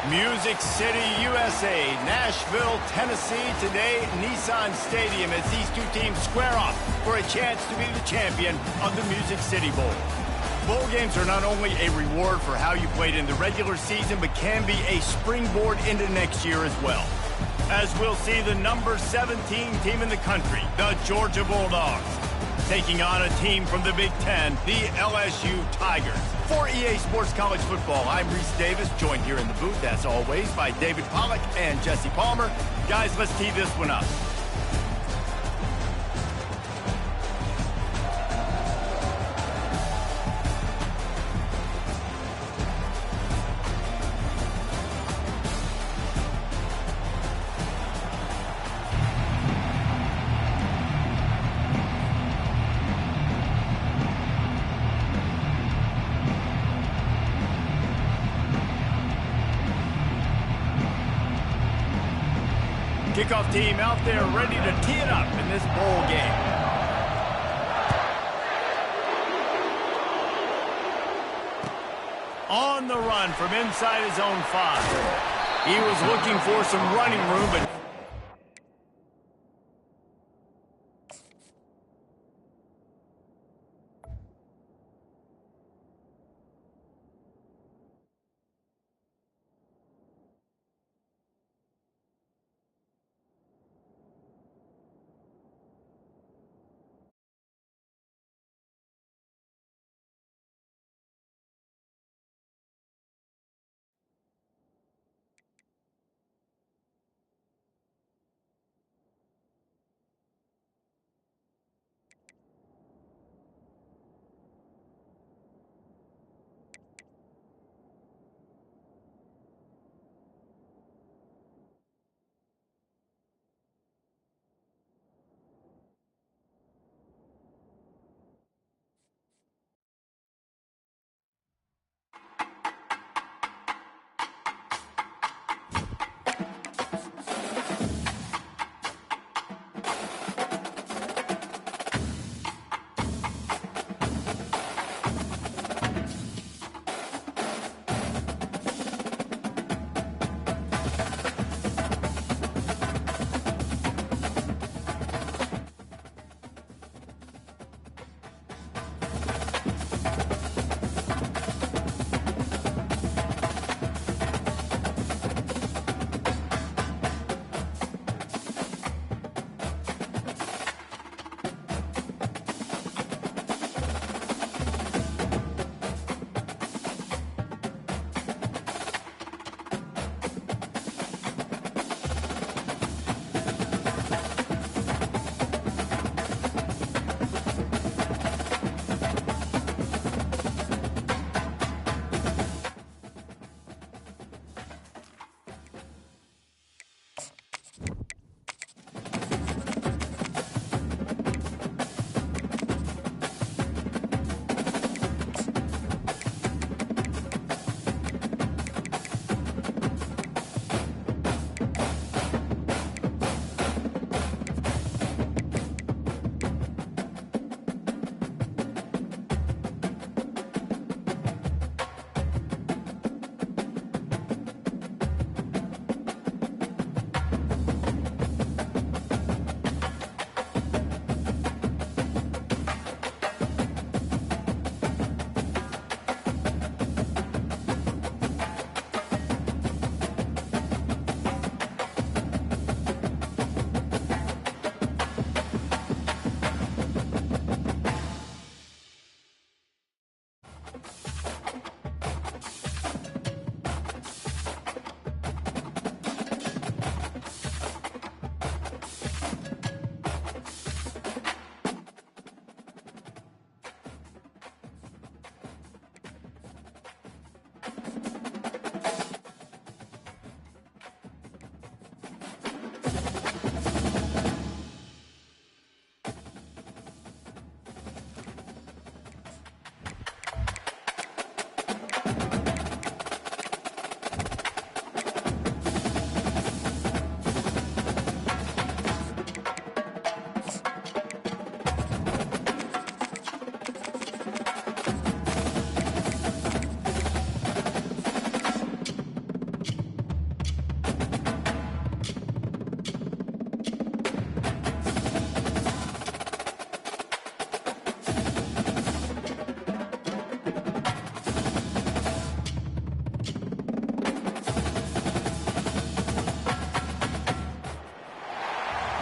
Music City, USA, Nashville, Tennessee. Today, Nissan Stadium as these two teams square off for a chance to be the champion of the Music City Bowl. Bowl games are not only a reward for how you played in the regular season, but can be a springboard into next year as well. As we'll see the number 17 team in the country, the Georgia Bulldogs, taking on a team from the Big Ten, the LSU Tigers. For EA Sports College Football, I'm Reese Davis, joined here in the booth, as always, by David Pollack and Jesse Palmer. Guys, let's tee this one up. Kickoff team out there ready to tee it up in this bowl game. On the run from inside his own 5. He was looking for some running room, but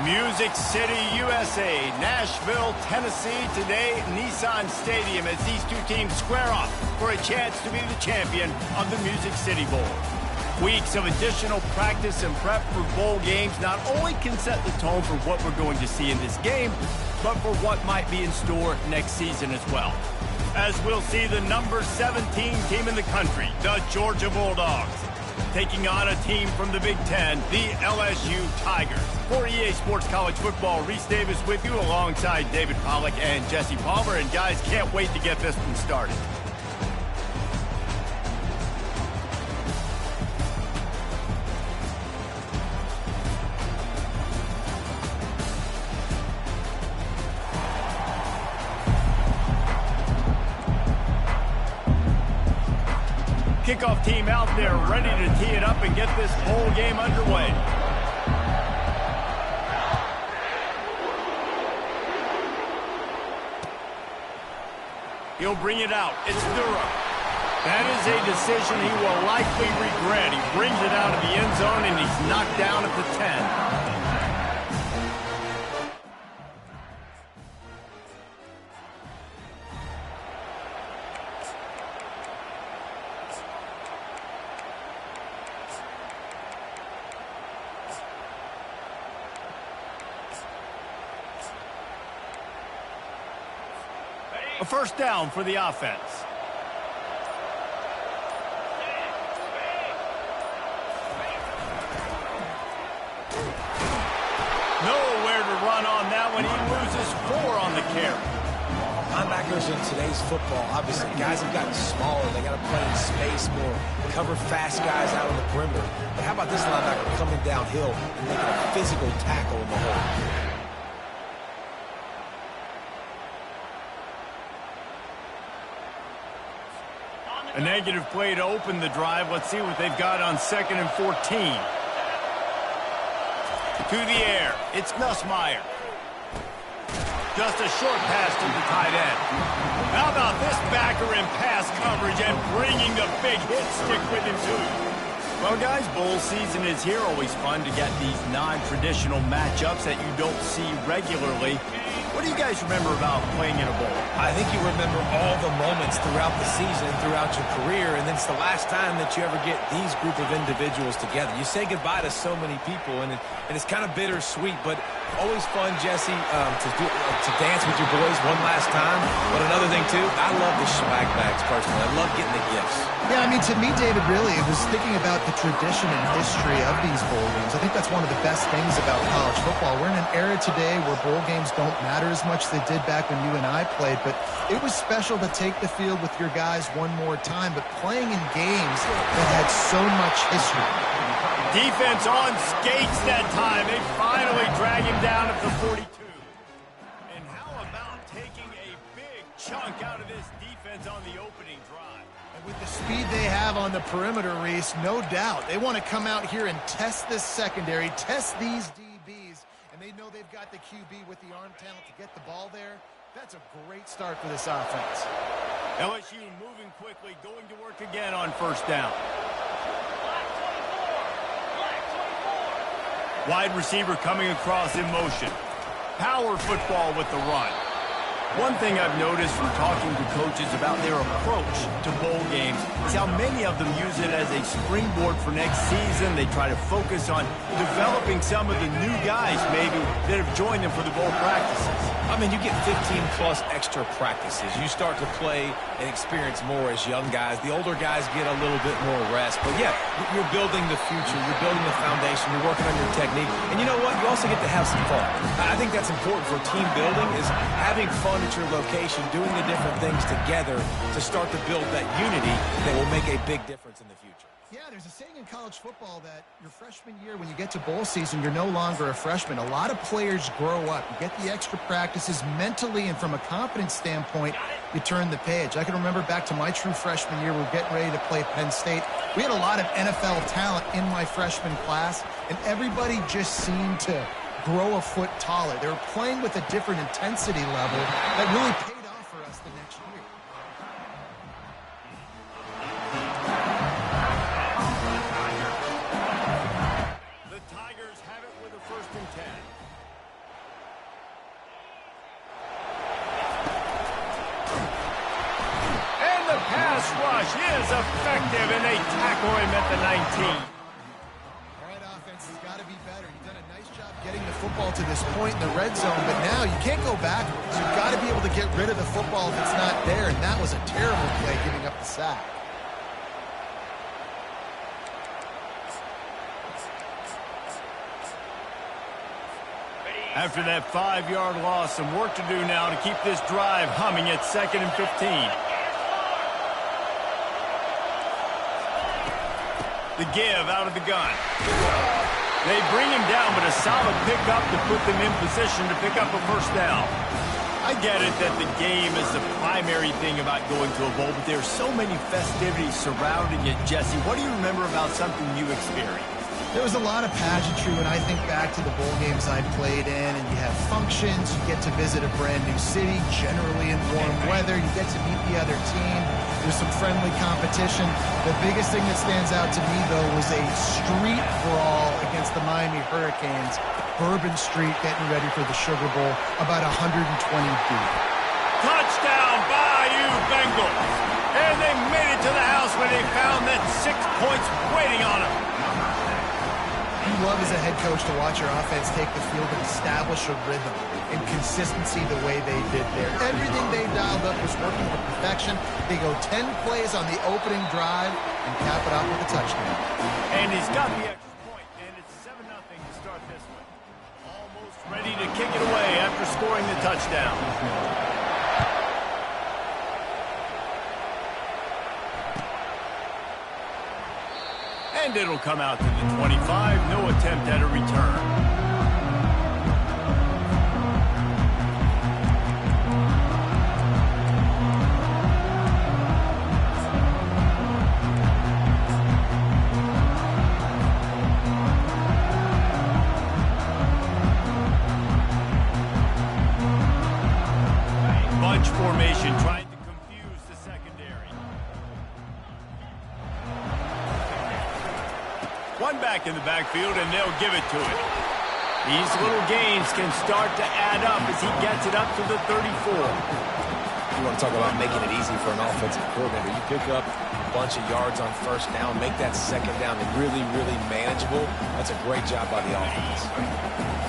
Music City, USA, Nashville, Tennessee, today, Nissan Stadium, as these two teams square off for a chance to be the champion of the Music City Bowl. Weeks of additional practice and prep for bowl games not only can set the tone for what we're going to see in this game, but for what might be in store next season as well. As we'll see the number 17 team in the country, the Georgia Bulldogs, taking on a team from the Big Ten, the LSU Tigers. For EA Sports College Football, Reese Davis with you alongside David Pollack and Jesse Palmer. And guys, can't wait to get this one started. Kickoff team out there ready to tee it up and get this bowl game underway. He'll bring it out. It's Durham. That is a decision he will likely regret. He brings it out of the end zone and he's knocked down at the 10. A first down for the offense. Nowhere to run on that one. He loses 4 on the carry. Linebackers in today's football, obviously, guys have gotten smaller. They got to play in space more, cover fast guys out on the perimeter. But how about this linebacker coming downhill and making a physical tackle in the hole? A negative play to open the drive. Let's see what they've got on 2nd and 14. To the air. It's Nussmeier. Just a short pass to the tight end. How about this backer in pass coverage and bringing the big hit stick with him too? Well, guys, bowl season is here. Always fun to get these non-traditional matchups that you don't see regularly. What do you guys remember about playing in a bowl? I think you remember all the moments throughout the season, throughout your career, and it's the last time that you ever get these group of individuals together. You say goodbye to so many people, and it's kind of bittersweet, but always fun, Jesse, to dance with your boys one last time. But another thing, too, I love the swag bags, personally. I love getting the gifts. Yeah, I mean, to me, David, really, it was thinking about the tradition and history of these bowl games. I think that's one of the best things about college football. We're in an era today where bowl games don't matter as much as they did back when you and I played, but it was special to take the field with your guys one more time, but playing in games that had so much history. Defense on skates that time. They finally drag him down at the 42. And how about taking a big chunk out of this defense on the opening drive? And with the speed they have on the perimeter, Reese, no doubt, they want to come out here and test this secondary, test these DBs, and they know they've got the QB with the arm talent to get the ball there. That's a great start for this offense. LSU moving quickly, going to work again on first down. Wide receiver coming across in motion. Power football with the run. One thing I've noticed from talking to coaches about their approach to bowl games is how many of them use it as a springboard for next season. They try to focus on developing some of the new guys maybe that have joined them for the bowl practices. I mean, you get 15-plus extra practices. You start to play and experience more as young guys. The older guys get a little bit more rest. But, yeah, you're building the future. You're building the foundation. You're working on your technique. And you know what? You also get to have some fun. I think that's important for team building is having fun at your location, doing the different things together to start to build that unity that will make a big difference in the future. Yeah, there's a saying in college football that your freshman year, when you get to bowl season, you're no longer a freshman. A lot of players grow up. You get the extra practices mentally, and from a confidence standpoint, you turn the page. I can remember back to my true freshman year, we were getting ready to play Penn State. We had a lot of NFL talent in my freshman class, and everybody just seemed to grow a foot taller. They were playing with a different intensity level that really paid off for us the next year. The Tigers have it with a 1st and 10. for him at the 19. All right, offense has got to be better. You've done a nice job getting the football to this point in the red zone, but now you can't go backwards. You've got to be able to get rid of the football if it's not there, and that was a terrible play giving up the sack. After that 5-yard loss, some work to do now to keep this drive humming at 2nd and 15. The give out of the gun. They bring him down, but a solid pickup to put them in position to pick up a first down. I get it that the game is the primary thing about going to a bowl, but there are so many festivities surrounding it. Jesse, what do you remember about something you experienced? There was a lot of pageantry when I think back to the bowl games I played in, and you have functions, you get to visit a brand new city, generally in warm weather, you get to meet the other team, there's some friendly competition. The biggest thing that stands out to me, though, was a street brawl against the Miami Hurricanes, Bourbon Street getting ready for the Sugar Bowl, about 120 deep. Touchdown, Bayou Bengals! And they made it to the house when they found that 6 points waiting on them. You love as a head coach to watch your offense take the field and establish a rhythm and consistency the way they did there. Everything they dialed up was working to perfection. They go 10 plays on the opening drive and cap it off with a touchdown. And he's got the extra point, and it's 7-0 to start this one. Almost ready to kick it away after scoring the touchdown. And it'll come out to the 25. No attempt at a return. Bunch formation trying to confuse the secondary. One back in the backfield, and they'll give it to him. These little gains can start to add up as he gets it up to the 34. You want to talk about making it easy for an offensive coordinator. You pick up a bunch of yards on first down, make that second down really, really manageable. That's a great job by the offense.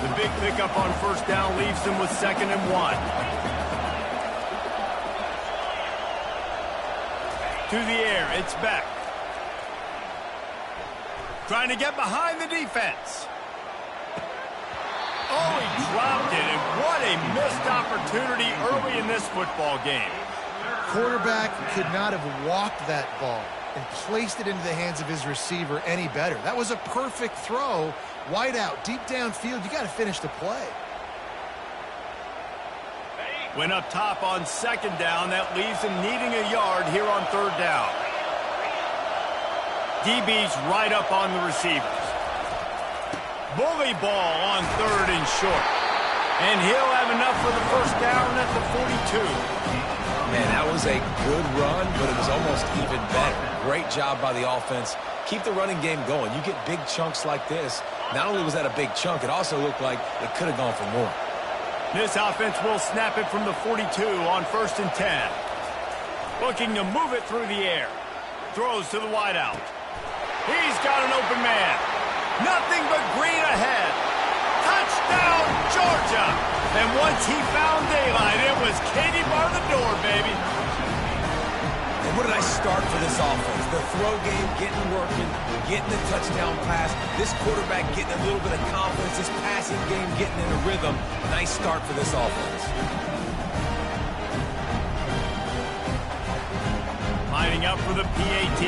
The big pickup on first down leaves them with 2nd and 1. To the air, it's Beck. Trying to get behind the defense. Oh, he dropped it, and what a missed opportunity early in this football game. Quarterback could not have walked that ball and placed it into the hands of his receiver any better. That was a perfect throw. Wide out, deep downfield, you got to finish the play. Went up top on 2nd down. That leaves him needing a yard here on 3rd down. DB's right up on the receivers. Bully ball on 3rd and short. And he'll have enough for the first down at the 42. Man, that was a good run, but it was almost even better. Great job by the offense. Keep the running game going. You get big chunks like this. Not only was that a big chunk, it also looked like it could have gone for more. This offense will snap it from the 42 on 1st and 10. Looking to move it through the air. Throws to the wideout. He's got an open man. Nothing but green ahead. Touchdown, Georgia. And once he found daylight, it was Katie bar the door, baby. And what did I start for this offense? The throw game getting working, getting the touchdown pass. This quarterback getting a little bit of confidence. This passing game getting in a rhythm. Nice start for this offense. Lining up for the PAT.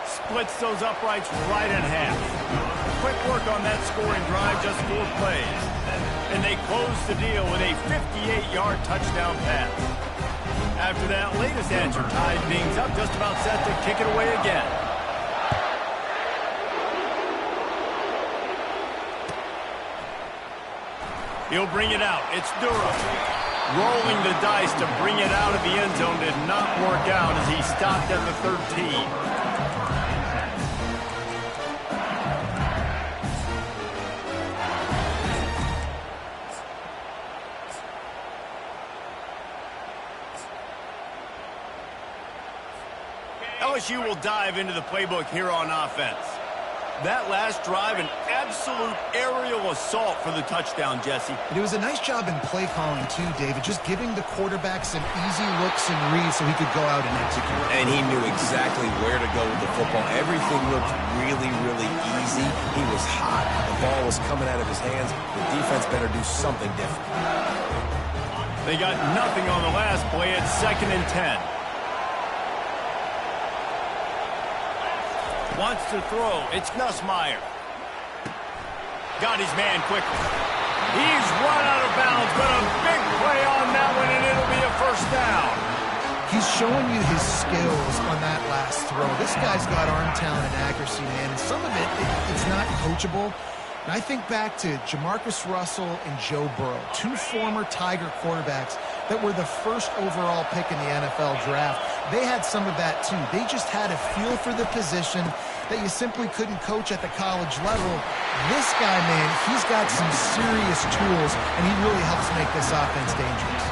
Splits those uprights right in half. Quick work on that scoring drive, just 4 plays. And they close the deal with a 58-yard touchdown pass. After that latest answer tied things up, just about set to kick it away again. He'll bring it out. It's Durham. Rolling the dice to bring it out of the end zone did not work out as he stopped at the 13. LSU will dive into the playbook here on offense. That last drive, an absolute aerial assault for the touchdown, Jesse. But it was a nice job in play calling, too, David, just giving the quarterback some easy looks and reads so he could go out and execute. And he knew exactly where to go with the football. Everything looked really, really easy. He was hot. The ball was coming out of his hands. The defense better do something different. They got nothing on the last play at 2nd and 10. Wants to throw. It's Nussmeier. Got his man quickly. He's run out of bounds, but a big play on that one, and it'll be a first down. He's showing you his skills on that last throw. This guy's got arm talent and accuracy, man, and some of it's not coachable. And I think back to Jamarcus Russell and Joe Burrow, two former Tiger quarterbacks that were the first overall pick in the NFL draft. They had some of that, too. They just had a feel for the position that you simply couldn't coach at the college level. This guy, man, he's got some serious tools, and he really helps make this offense dangerous.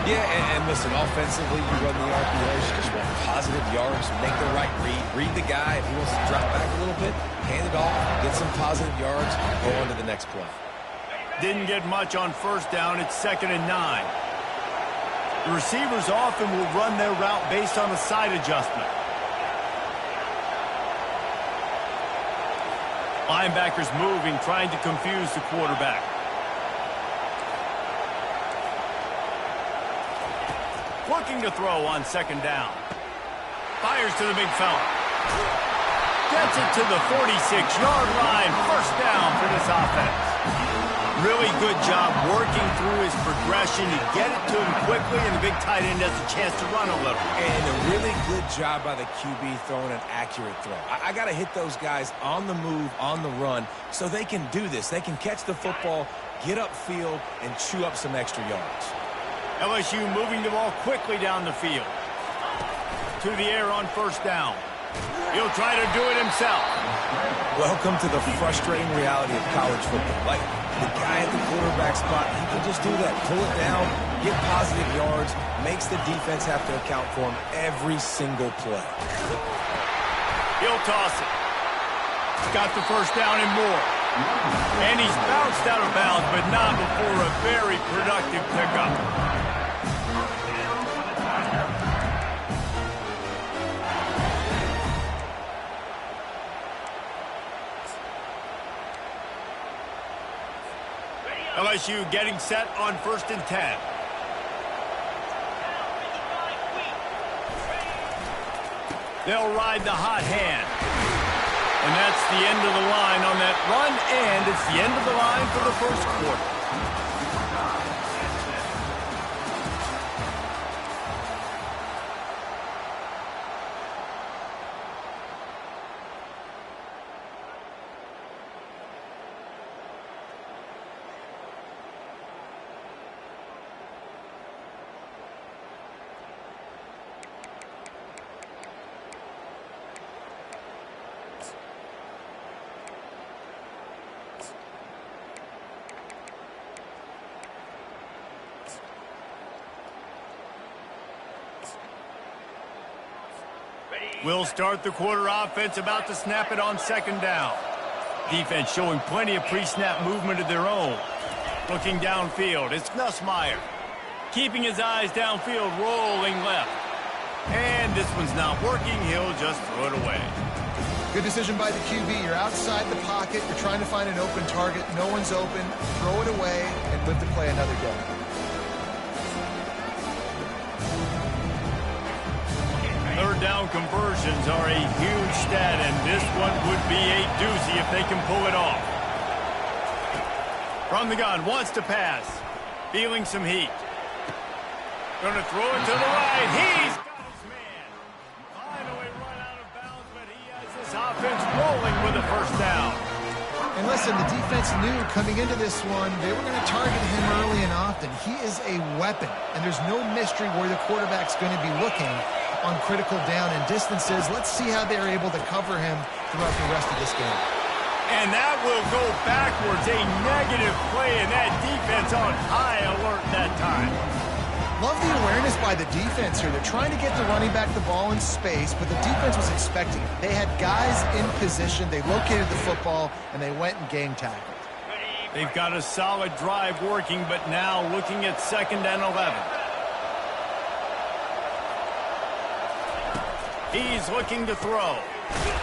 Yeah, and listen, offensively, you run the RPOs, you just want positive yards, make the right read the guy. If he wants to drop back a little bit, hand it off, get some positive yards, go on to the next play. Didn't get much on first down. It's 2nd and 9. The receivers often will run their route based on a side adjustment. Linebackers moving, trying to confuse the quarterback. Looking to throw on 2nd down. Fires to the big fella. Gets it to the 46-yard line. First down for this offense. Really good job working through his progression to get it to him quickly, and the big tight end has a chance to run a little. And a really good job by the QB throwing an accurate throw. I got to hit those guys on the move, on the run, so they can do this. They can catch the football, get upfield, and chew up some extra yards. LSU moving the ball quickly down the field. To the air on first down. He'll try to do it himself. Welcome to the frustrating reality of college football. Like, the guy at the quarterback spot, he can just do that. Pull it down, get positive yards, makes the defense have to account for him every single play. He'll toss it. Got the first down and more. And he's bounced out of bounds, but not before a very productive pickup. LSU getting set on 1st and 10. They'll ride the hot hand. And that's the end of the line on that run, and it's the end of the line for the first quarter. We'll start the quarter offense, about to snap it on 2nd down. Defense showing plenty of pre-snap movement of their own. Looking downfield, it's Nussmeier. Keeping his eyes downfield, rolling left. And this one's not working, he'll just throw it away. Good decision by the QB. You're outside the pocket, you're trying to find an open target, no one's open, throw it away, and live to play another day. Third down conversions are a huge stat, and this one would be a doozy if they can pull it off. From the gun, wants to pass. Feeling some heat. Going to throw it to the right. He's got his man. Finally run out of bounds, but he has this offense rolling with a first down. And listen, the defense knew coming into this one, they were going to target him early and often. He is a weapon, and there's no mystery where the quarterback's going to be looking on critical down and distances. Let's see how they're able to cover him throughout the rest of this game. And that will go backwards. A negative play, and that defense on high alert that time. Love the awareness by the defense here. They're trying to get the running back the ball in space, but the defense was expecting it. They had guys in position. They located the football, and they went and game tackled. They've got a solid drive working, but now looking at 2nd and 11. He's looking to throw.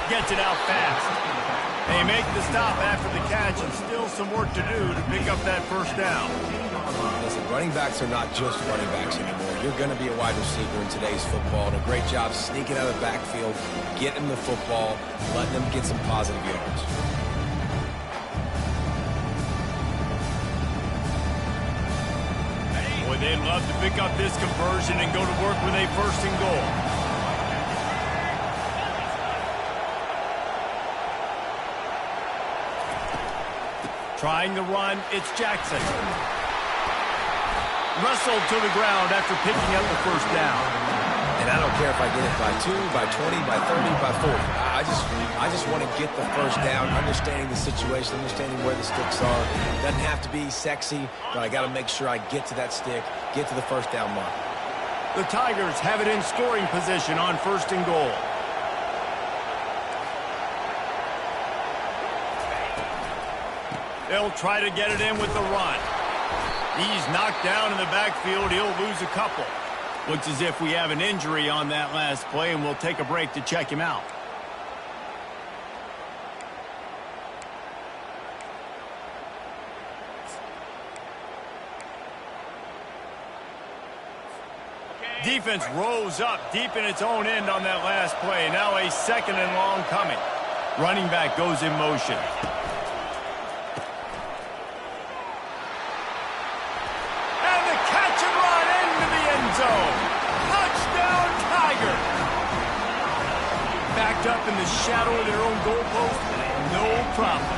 Gets it out fast. They make the stop after the catch, and still some work to do to pick up that first down. Listen, running backs are not just running backs anymore. You're going to be a wide receiver in today's football, and a great job sneaking out of the backfield, getting the football, letting them get some positive yards. Boy, they'd love to pick up this conversion and go to work with a 1st and goal. Trying to run, it's Jackson. Wrestled to the ground after picking up the first down. And I don't care if I get it by 2, by 20, by 30, by 40. I just want to get the first down, understanding the situation, understanding where the sticks are. Doesn't have to be sexy, but I got to make sure I get to that stick, get to the first down mark. The Tigers have it in scoring position on 1st and goal. They'll try to get it in with the run. He's knocked down in the backfield. He'll lose a couple. Looks as if we have an injury on that last play, and we'll take a break to check him out. Defense rose up deep in its own end on that last play. Now a 2nd and long coming. Running back goes in motion. Touchdown, Tiger! Backed up in the shadow of their own goalpost, no problem.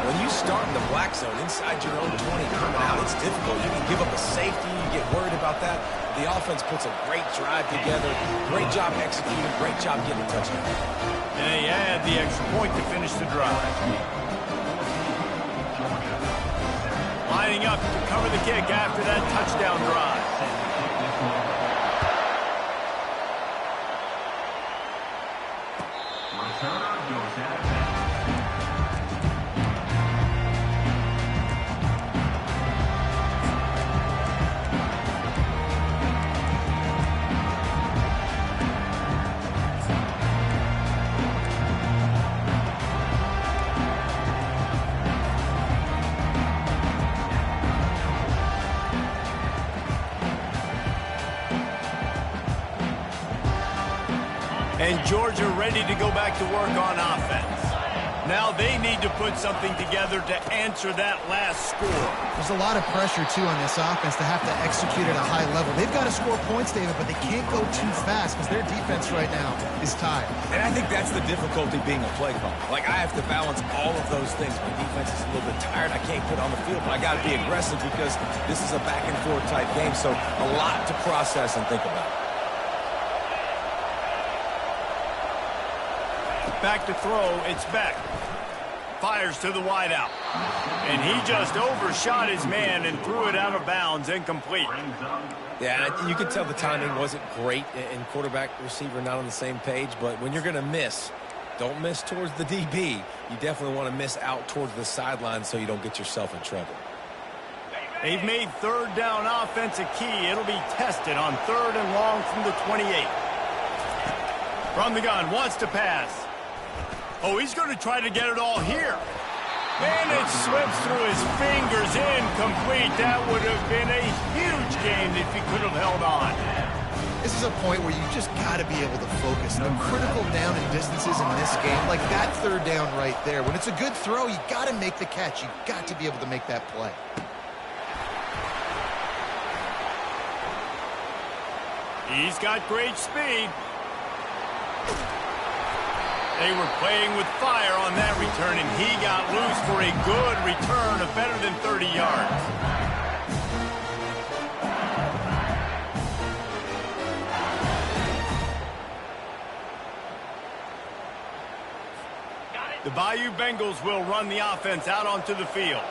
When you start in the black zone inside your own 20 coming out, it's difficult. You can give up a safety, you get worried about that. The offense puts a great drive together, great job executing, great job getting a touchdown. And they add the extra point to finish the drive. Lining up to cover the kick after that touchdown drive. And Georgia ready to go back to work on offense. Now they need to put something together to answer that last score. There's a lot of pressure, too, on this offense to have to execute at a high level. They've got to score points, David, but they can't go too fast because their defense right now is tired. And I think that's the difficulty being a play caller. Like, I have to balance all of those things. My defense is a little bit tired. I can't put on the field, but I got to be aggressive because this is a back-and-forth type game, so a lot to process and think about. Back to throw, it's Beck. Fires to the wideout. And he just overshot his man and threw it out of bounds, incomplete. Yeah, you could tell the timing wasn't great and quarterback, receiver not on the same page, but when you're going to miss, don't miss towards the DB. You definitely want to miss out towards the sideline so you don't get yourself in trouble. They've made 3rd down offense a key. It'll be tested on 3rd and long from the 28. From the gun, wants to pass. Oh, he's going to try to get it all here. And it slips through his fingers, incomplete. That would have been a huge gain if he could have held on. This is a point where you just got to be able to focus. The critical down and distances in this game, like that 3rd down right there. When it's a good throw, you got to make the catch. You got to be able to make that play. He's got great speed. They were playing with fire on that return, and he got loose for a good return of better than 30 yards. The Bayou Bengals will run the offense out onto the field.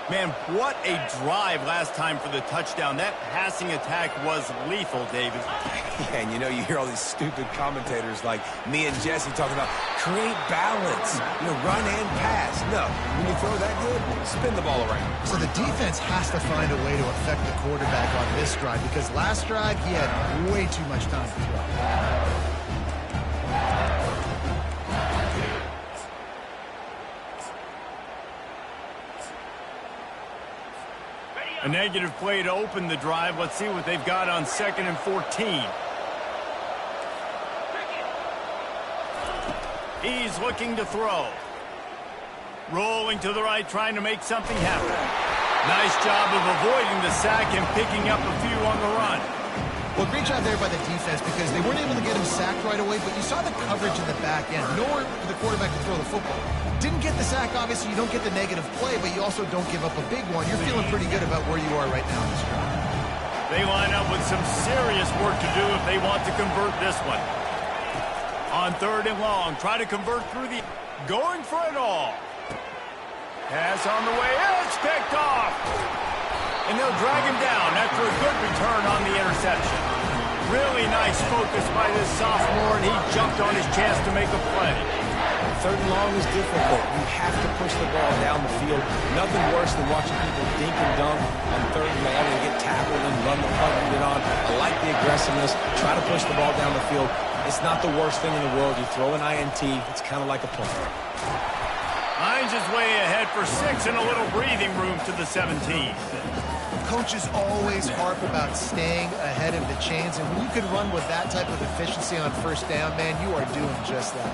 Man, what a drive last time for the touchdown. That passing attack was lethal, David. Yeah, and you hear all these stupid commentators like me and Jesse talking about create balance, run and pass. No, when you throw that good, spin the ball around. So the defense has to find a way to affect the quarterback on this drive because last drive he had way too much time to throw. A negative play to open the drive. Let's see what they've got on 2nd and 14. He's looking to throw. Rolling to the right, trying to make something happen. Nice job of avoiding the sack and picking up a few on the run. Well, great job there by the defense because they weren't able to get him sacked right away, but you saw the coverage in the back end. Nowhere for the quarterback to throw the football. Didn't get the sack, obviously. You don't get the negative play, but you also don't give up a big one. You're feeling pretty good about where you are right now in this drive. They line up with some serious work to do if they want to convert this one. On 3rd and long, try to convert through the... Going for it all. Pass on the way. It's picked off. And they'll drag him down after a good return on the interception. Really nice focus by this sophomore, and he jumped on his chance to make a play. 3rd and long is difficult. You have to push the ball down the field. Nothing worse than watching people dink and dunk on 3rd and long and get tackled and run the punt and get on. I like the aggressiveness. Try to push the ball down the field. It's not the worst thing in the world. You throw an INT, it's kind of like a punt. Hines is way ahead for 6 and a little breathing room to the 17. Coaches always harp about staying ahead of the chains, and when you can run with that type of efficiency on 1st down, man, you are doing just that.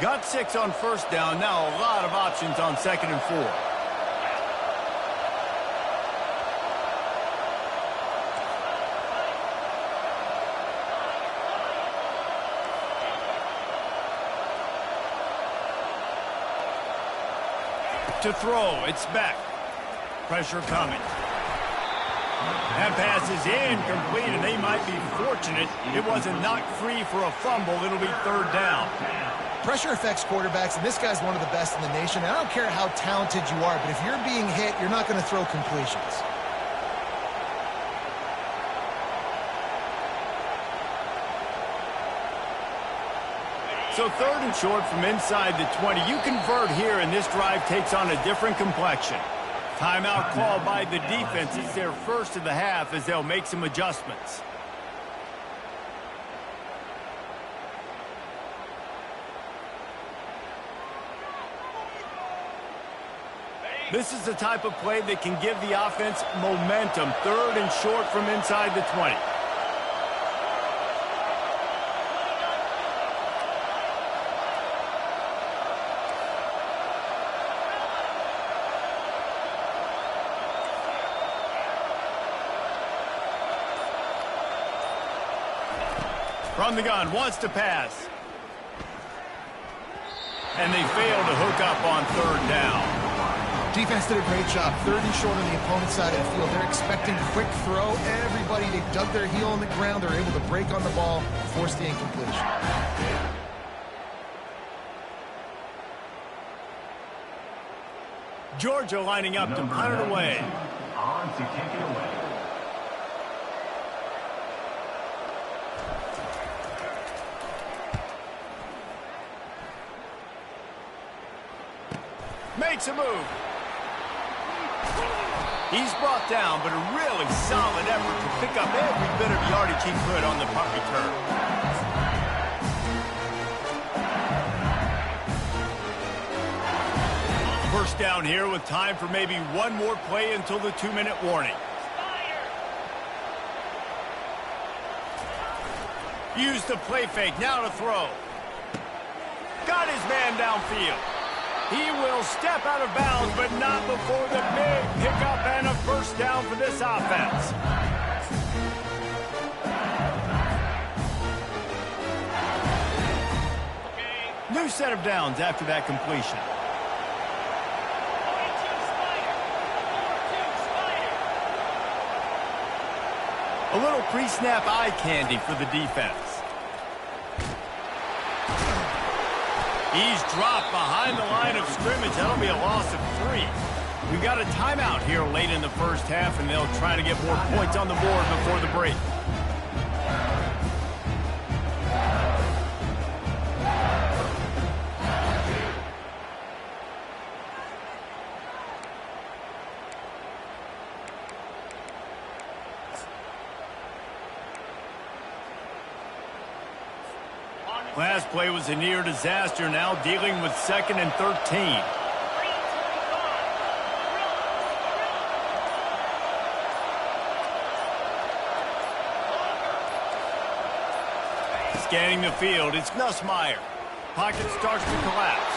Got 6 on 1st down. Now a lot of options on 2nd and 4. To throw, it's back. Pressure coming. That pass is incomplete, and they might be fortunate it wasn't knocked free for a fumble. It'll be 3rd down. Pressure affects quarterbacks, and this guy's one of the best in the nation. And I don't care how talented you are, but if you're being hit, you're not going to throw completions. So 3rd and short from inside the 20. You convert here, and this drive takes on a different complexion. Timeout called by the defense. It's their first of the half as they'll make some adjustments. This is the type of play that can give the offense momentum. 3rd and short from inside the 20. From the gun, wants to pass. And they fail to hook up on 3rd down. Defense did a great job. 3rd and short on the opponent's side of the field. They're expecting quick throw. Everybody, they dug their heel on the ground. They're able to break on the ball, force the incompletion. Georgia lining up to punt it away. On to kick it away. Makes a move. He's brought down, but a really solid effort to pick up every bit of yardage he could on the punt return. First down here with time for maybe one more play until the 2-minute warning. Use the play fake, now to throw. Got his man downfield. He will step out of bounds, but not before the big pickup and a first down for this offense. New set of downs after that completion. A little pre-snap eye candy for the defense. He's dropped behind the line of scrimmage. That'll be a loss of 3. We've got a timeout here late in the first half, and they'll try to get more points on the board before the break. Last play was a near disaster, now dealing with 2nd and 13. Scanning the field, it's Nussmeier. Pocket starts to collapse.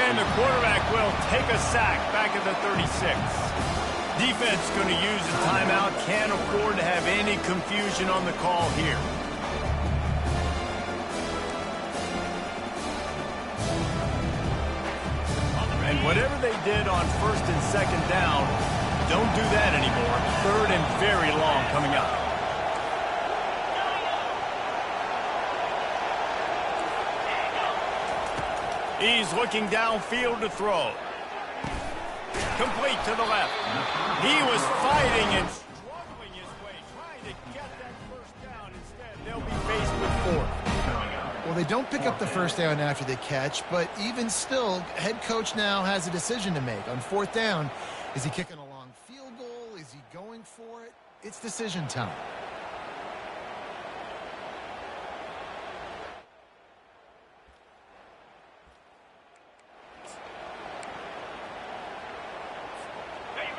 And the quarterback will take a sack back at the 36. Defense going to use a timeout. Can't afford to have any confusion on the call here. And whatever they did on 1st and 2nd down, don't do that anymore. 3rd and very long coming up. He's looking downfield to throw. Complete to the left. He was fighting and struggling his way, trying to get that 1st down. Instead, they'll be faced with 4th. Well, they don't pick up the 1st down after the catch, but even still, head coach now has a decision to make. On 4th down, is he kicking a long field goal? Is he going for it? It's decision time.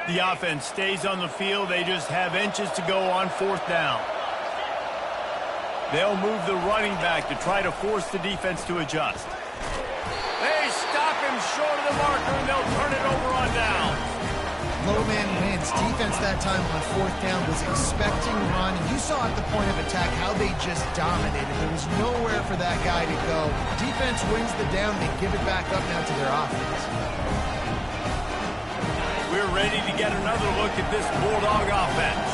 The offense stays on the field. They just have inches to go on 4th down. They'll move the running back to try to force the defense to adjust. They stop him short of the marker, and they'll turn it over on down. Low man wins. Defense that time on 4th down was expecting run, and you saw at the point of attack how they just dominated. There was nowhere for that guy to go. Defense wins the down. They give it back up now to their offense. We're ready to get another look at this Bulldog offense.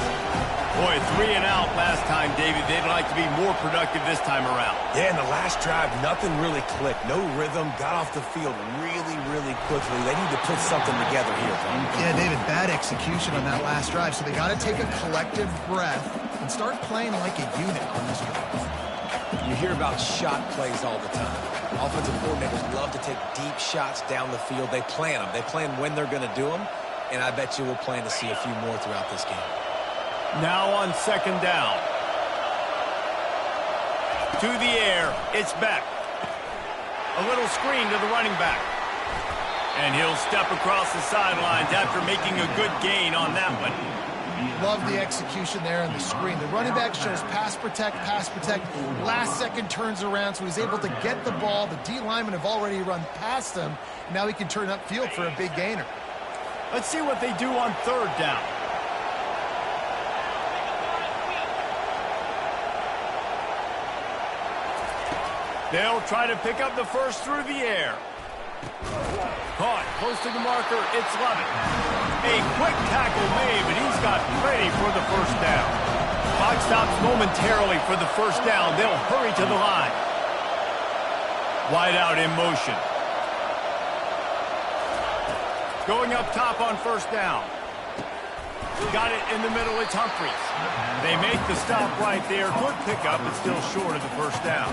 Boy, 3 and out last time, David. They'd like to be more productive this time around. Yeah, in the last drive, nothing really clicked. No rhythm, got off the field really, really quickly. They need to put something together here, Tom. Yeah, David, bad execution on that last drive, so they got to take a collective breath and start playing like a unit on this drive. You hear about shot plays all the time. Offensive coordinators love to take deep shots down the field. They plan them. They plan when they're going to do them, and I bet you we'll plan to see a few more throughout this game. Now on 2nd down. To the air, it's Beck. A little screen to the running back. And he'll step across the sidelines after making a good gain on that one. Love the execution there on the screen. The running back shows pass protect, last second turns around, so he's able to get the ball. The D linemen have already run past him. Now he can turn upfield for a big gainer. Let's see what they do on 3rd down. They'll try to pick up the 1st through the air. Caught close to the marker, it's Lovett. A quick tackle made, but he's got plenty for the 1st down. Clock stops momentarily for the 1st down. They'll hurry to the line. Wide out in motion. Going up top on 1st down. Got it in the middle, it's Humphries. They make the stop right there. Good pickup, but still short of the 1st down.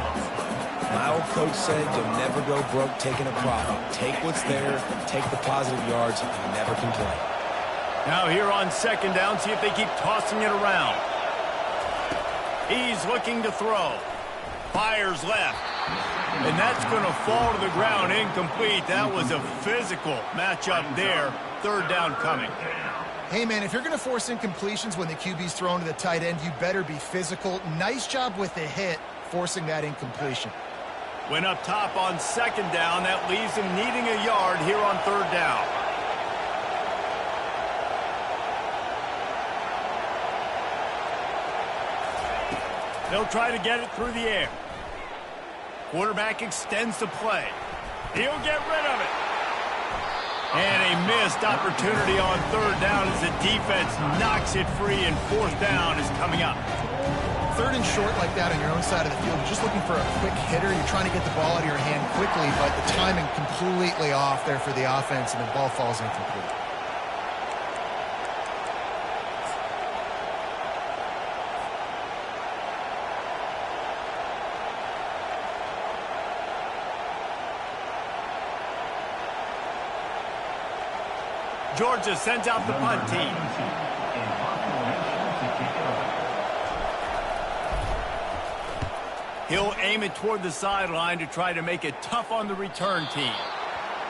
My old coach said you'll never go broke taking a profit. Take what's there, take the positive yards, and never complain. Now here on 2nd down, see if they keep tossing it around. He's looking to throw. Fires left. And that's going to fall to the ground incomplete. That was a physical matchup there. 3rd down coming. Hey, man, if you're going to force incompletions when the QB's thrown to the tight end, you better be physical. Nice job with the hit, forcing that incompletion. Went up top on 2nd down. That leaves him needing a yard here on 3rd down. They'll try to get it through the air. Quarterback extends the play. He'll get rid of it. And a missed opportunity on third down as the defense knocks it free, and fourth down is coming up. Third and short like that on your own side of the field, you're just looking for a quick hitter. You're trying to get the ball out of your hand quickly, but the timing completely off there for the offense, and the ball falls incomplete. Georgia sends out the punt team. He'll aim it toward the sideline to try to make it tough on the return team.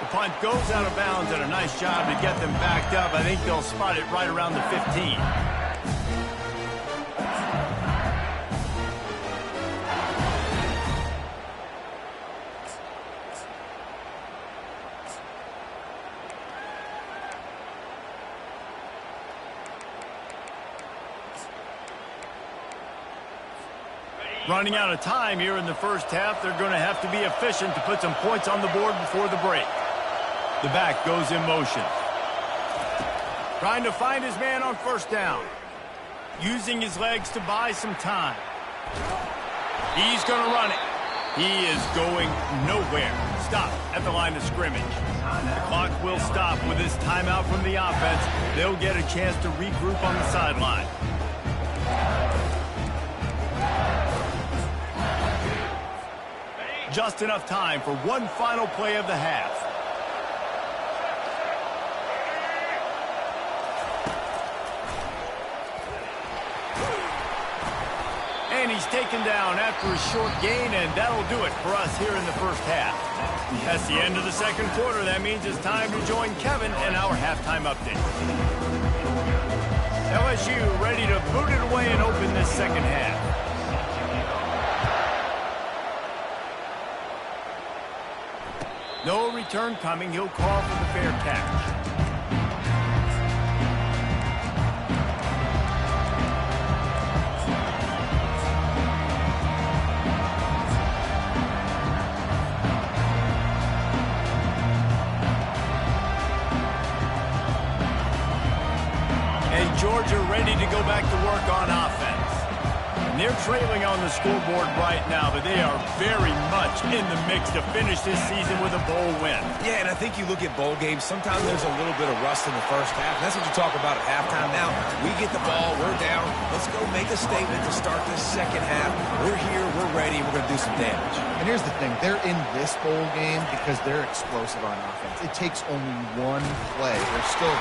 The punt goes out of bounds, and a nice job to get them backed up. I think they'll spot it right around the 15. Running out of time here in the first half. They're going to have to be efficient to put some points on the board before the break. The back goes in motion. Trying to find his man on first down. Using his legs to buy some time. He's going to run it. He is going nowhere. Stop at the line of scrimmage. The clock will stop with this timeout from the offense. They'll get a chance to regroup on the sideline. Just enough time for one final play of the half. And he's taken down after a short gain, and that'll do it for us here in the first half. That's the end of the second quarter. That means it's time to join Kevin in our halftime update. LSU ready to boot it away and open this second half. No return coming. He'll call for the fair catch. And Georgia ready to go back to work on offense. And they're trailing on the scoreboard right now, but they are very much in the mix to finish this season with a bowl win. Yeah, and I think you look at bowl games, sometimes there's a little bit of rust in the first half. And that's what you talk about at halftime. Now, we get the ball, we're down. Let's go make a statement to start this second half. We're here, we're ready, we're going to do some damage. And here's the thing. They're in this bowl game because they're explosive on offense. It takes only one play. There's still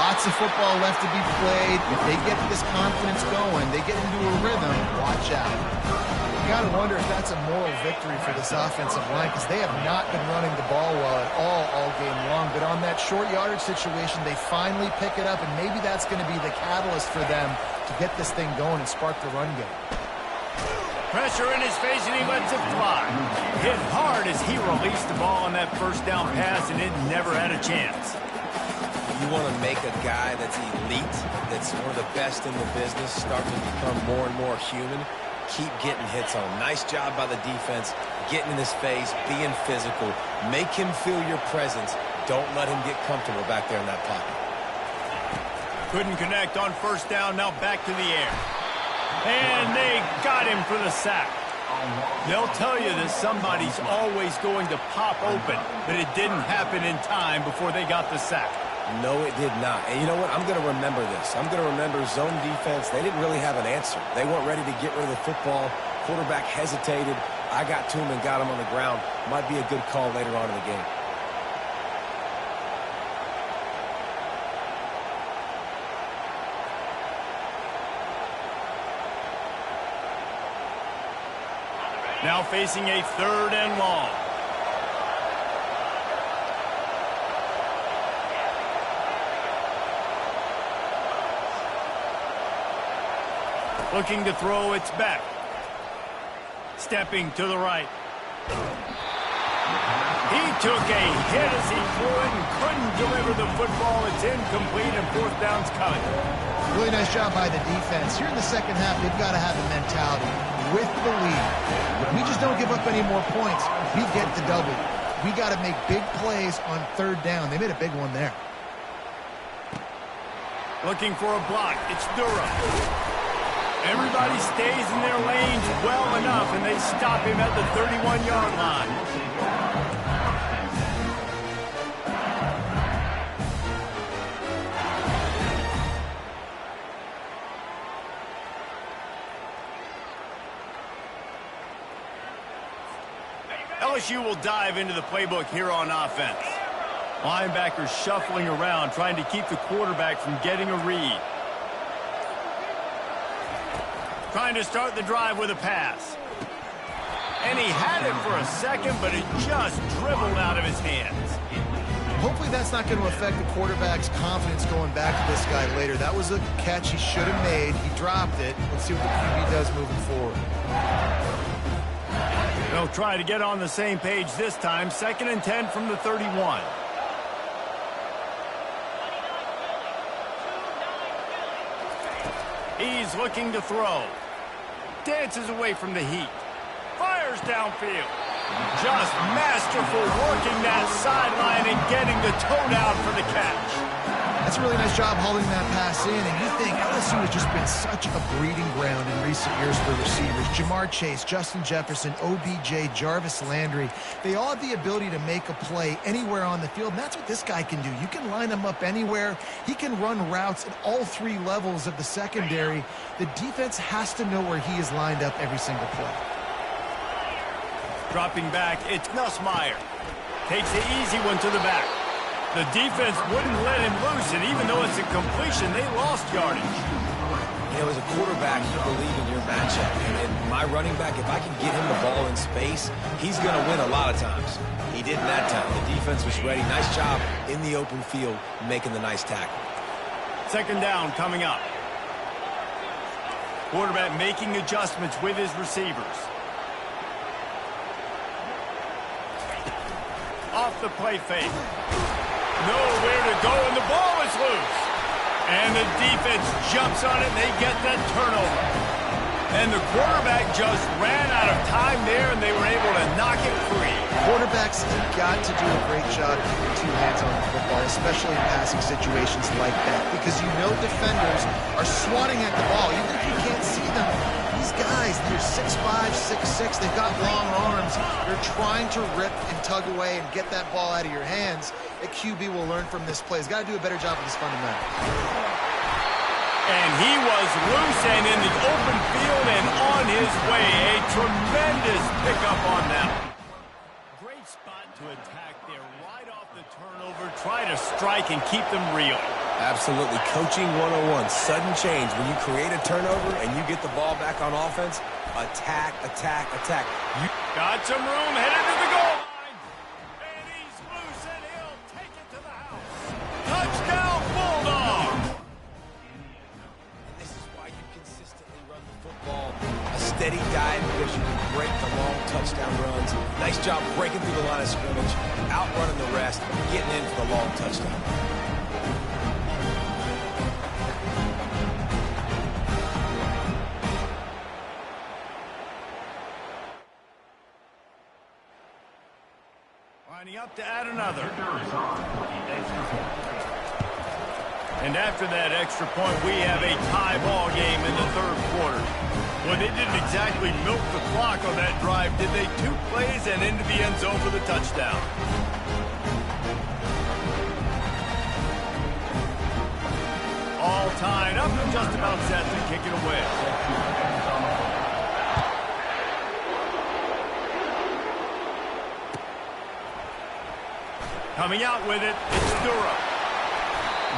lots of football left to be played. If they get this confidence going, they get into a rhythm, watch out. You got to wonder if that's a moral victory for this offensive line, because they have not been running the ball well at all game long. But on that short yardage situation, they finally pick it up, and maybe that's going to be the catalyst for them to get this thing going and spark the run game. Pressure in his face, and he lets it fly. Hit hard as he released the ball on that first down pass, and it never had a chance. You want to make a guy that's elite, that's one of the best in the business, start to become more and more human. Keep getting hits on him. Nice job by the defense, getting in his face, being physical. Make him feel your presence. Don't let him get comfortable back there in that pocket. Couldn't connect on first down, now back to the air. And they got him for the sack. They'll tell you that somebody's always going to pop open, but it didn't happen in time before they got the sack. No, it did not. And you know what? I'm going to remember this. I'm going to remember zone defense. They didn't really have an answer. They weren't ready to get rid of the football. Quarterback hesitated. I got to him and got him on the ground. Might be a good call later on in the game. Now facing a third and long. Looking to throw, it's back. Stepping to the right. He took a hit as he threw it and couldn't deliver the football. It's incomplete, and fourth down's coming. Really nice job by the defense. Here in the second half, they've got to have a mentality with the lead. If we just don't give up any more points, we get the W. We got to make big plays on third down. They made a big one there. Looking for a block. It's Durham. Everybody stays in their lanes well enough, and they stop him at the 31-yard line. LSU will dive into the playbook here on offense. Linebackers shuffling around, trying to keep the quarterback from getting a read. Trying to start the drive with a pass. And he had it for a second, but it just dribbled out of his hands. Hopefully that's not going to affect the quarterback's confidence going back to this guy later. That was a catch he should have made. He dropped it. Let's see what the QB does moving forward. They'll try to get on the same page this time. 2nd and 10 from the 31. He's looking to throw. Dances away from the heat. Fires downfield. Just masterful working that sideline and getting the toe down for the catch. That's a really nice job holding that pass in, and you think LSU has just been such a breeding ground in recent years for receivers. Jamar Chase, Justin Jefferson, OBJ, Jarvis Landry, they all have the ability to make a play anywhere on the field, and that's what this guy can do. You can line him up anywhere. He can run routes at all 3 levels of the secondary. The defense has to know where he is lined up every single play. Dropping back, it's Nussmeier. Takes the easy one to the back. The defense wouldn't let him loose, and even though it's a completion, they lost yardage. You know, as a quarterback, you believe in your matchup. And my running back, if I can get him the ball in space, he's going to win a lot of times. He didn't that time. The defense was ready. Nice job in the open field making the nice tackle. 2nd down coming up. Quarterback making adjustments with his receivers. Off the play fake. Nowhere to go, and the ball is loose. And the defense jumps on it, and they get that turnover. And the quarterback just ran out of time there, and they were able to knock it free. Quarterbacks have got to do a great job keeping 2 hands on the football, especially in passing situations like that, because you know defenders are swatting at the ball. Even if you can't see them, these guys, they're 6'5", 6'6", they've got long arms. They're trying to rip and tug away and get that ball out of your hands. A QB will learn from this play. He's got to do a better job with his fundamental. And he was loose and in the open field and on his way. A tremendous pickup on them. Great spot to attack there right off the turnover. Try to strike and keep them real. Absolutely. Coaching 101. Sudden change. When you create a turnover and you get the ball back on offense, attack, attack, attack. You got some room headed to the goal line. And he's loose and he'll take it to the house. Touchdown, Bulldog. This is why you consistently run the football. A steady diet because you can break the long touchdown runs. Nice job breaking through the line of scrimmage, outrunning the rest, getting in for the long touchdown. Lining up to add another. And after that extra point, we have a tie ball game in the 3rd quarter. Well, they didn't exactly milk the clock on that drive, did they? 2 plays and into the end zone for the touchdown. All tied up and just about set to kick it away. Coming out with it, it's Durham.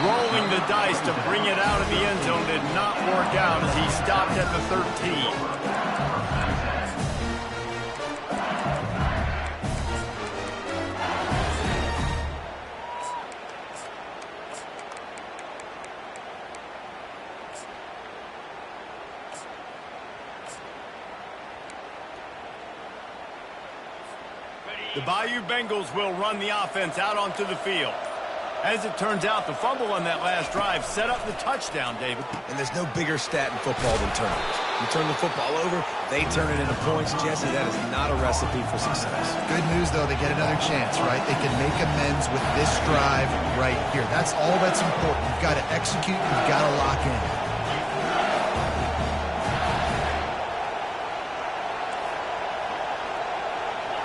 Rolling the dice to bring it out of the end zone did not work out as he stopped at the 13. The Bayou Bengals will run the offense out onto the field. As it turns out, the fumble on that last drive set up the touchdown, David. And there's no bigger stat in football than turnovers. You turn the football over, they turn it into points. Jesse, that is not a recipe for success. Good news, though, they get another chance, right? They can make amends with this drive right here. That's all that's important. You've got to execute. You've got to lock in.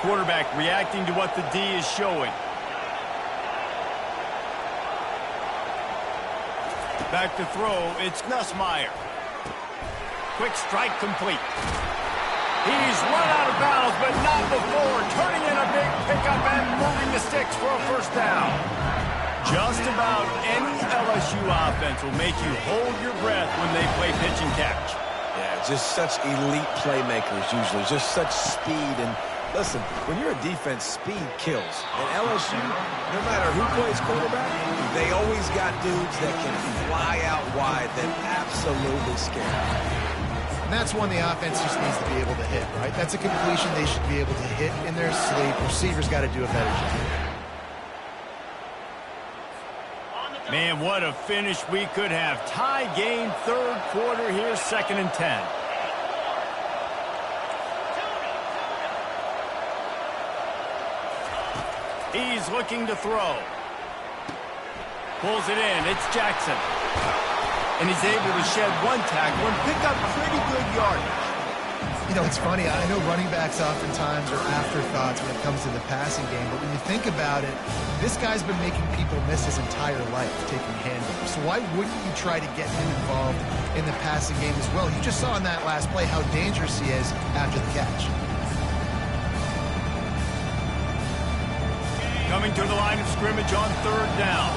Quarterback reacting to what the D is showing. Back to throw, it's Nussmeier. Quick strike complete. He's run out of bounds, but not before turning in a big pickup and moving the sticks for a first down. Just about any LSU offense will make you hold your breath when they play pitch and catch. Yeah, just such elite playmakers usually, just such speed. And listen, when you're a defense, speed kills. And LSU, no matter who plays quarterback, they always got dudes that can fly out wide that absolutely scare. And that's one the offense just needs to be able to hit, right? That's a completion they should be able to hit in their sleep. Receivers got to do a better job. Man, what a finish we could have. Tie game, third quarter here, 2nd and 10. He's looking to throw. Pulls it in. It's Jackson. And he's able to shed one tackle and pick up pretty good yardage. You know, it's funny. I know running backs oftentimes are afterthoughts when it comes to the passing game, but when you think about it, this guy's been making people miss his entire life taking handoffs. So why wouldn't you try to get him involved in the passing game as well? You just saw in that last play how dangerous he is after the catch. Coming to the line of scrimmage on 3rd down.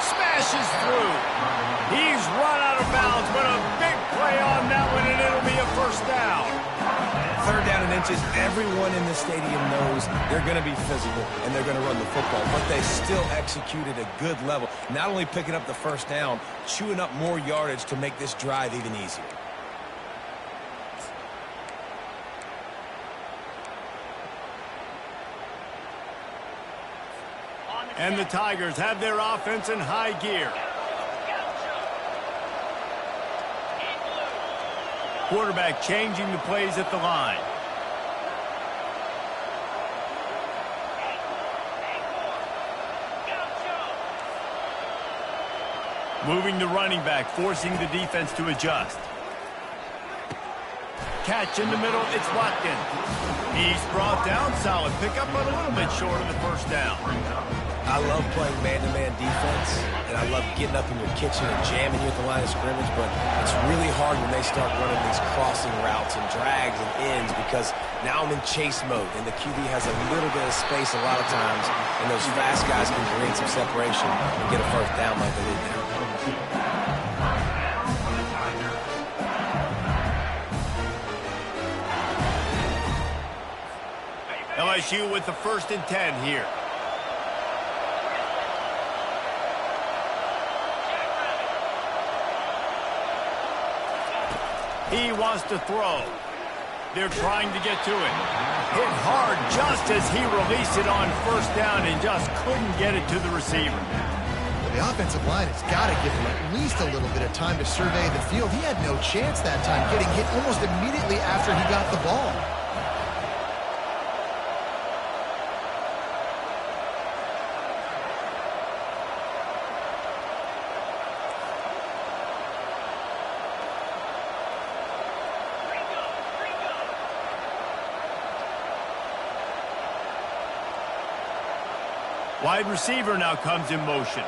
Smashes through. He's run out of bounds, but a big play on that one, and it'll be a first down. 3rd down and inches, everyone in the stadium knows they're going to be physical and they're going to run the football, but they still execute at a good level. Not only picking up the first down, chewing up more yardage to make this drive even easier. And the Tigers have their offense in high gear. Quarterback changing the plays at the line. Moving the running back, forcing the defense to adjust. Catch in the middle, it's Watkins. He's brought down, solid pickup, but a little bit short of the first down. I love playing man-to-man defense, and I love getting up in your kitchen and jamming you at the line of scrimmage, but it's really hard when they start running these crossing routes and drags and ends because now I'm in chase mode, and the QB has a little bit of space a lot of times, and those fast guys can create some separation and get a first down like they did there. LSU with the 1st and 10 here. He wants to throw. They're trying to get to it. Hit hard just as he released it on 1st down and just couldn't get it to the receiver. Well, the offensive line has got to give him at least a little bit of time to survey the field. He had no chance that time, getting hit almost immediately after he got the ball. Wide receiver now comes in motion.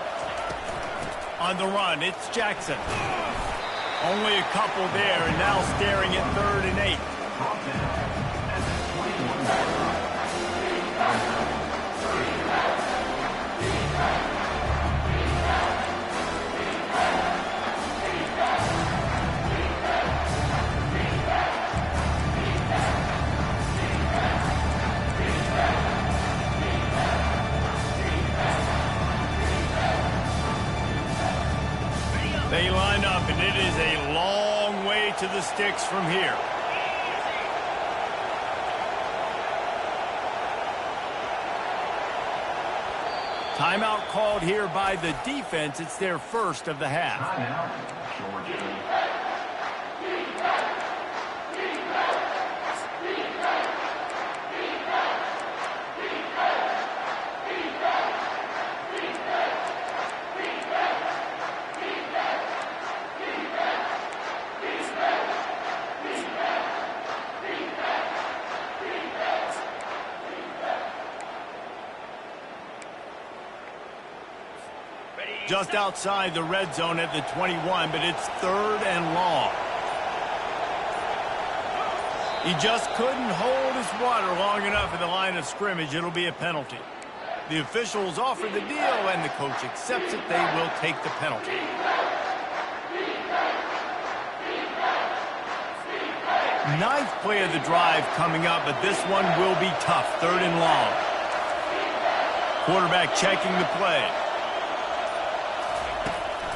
On the run, it's Jackson. Only a couple there, and now staring at 3rd and 8. They line up, and it is a long way to the sticks from here. Timeout called here by the defense. It's their first of the half. Timeout, Georgia. Just outside the red zone at the 21, but it's 3rd and long. He just couldn't hold his water long enough at the line of scrimmage. It'll be a penalty. The officials offer the deal, and the coach accepts it. They will take the penalty. Ninth play of the drive coming up, but this one will be tough. 3rd and long. Quarterback checking the play.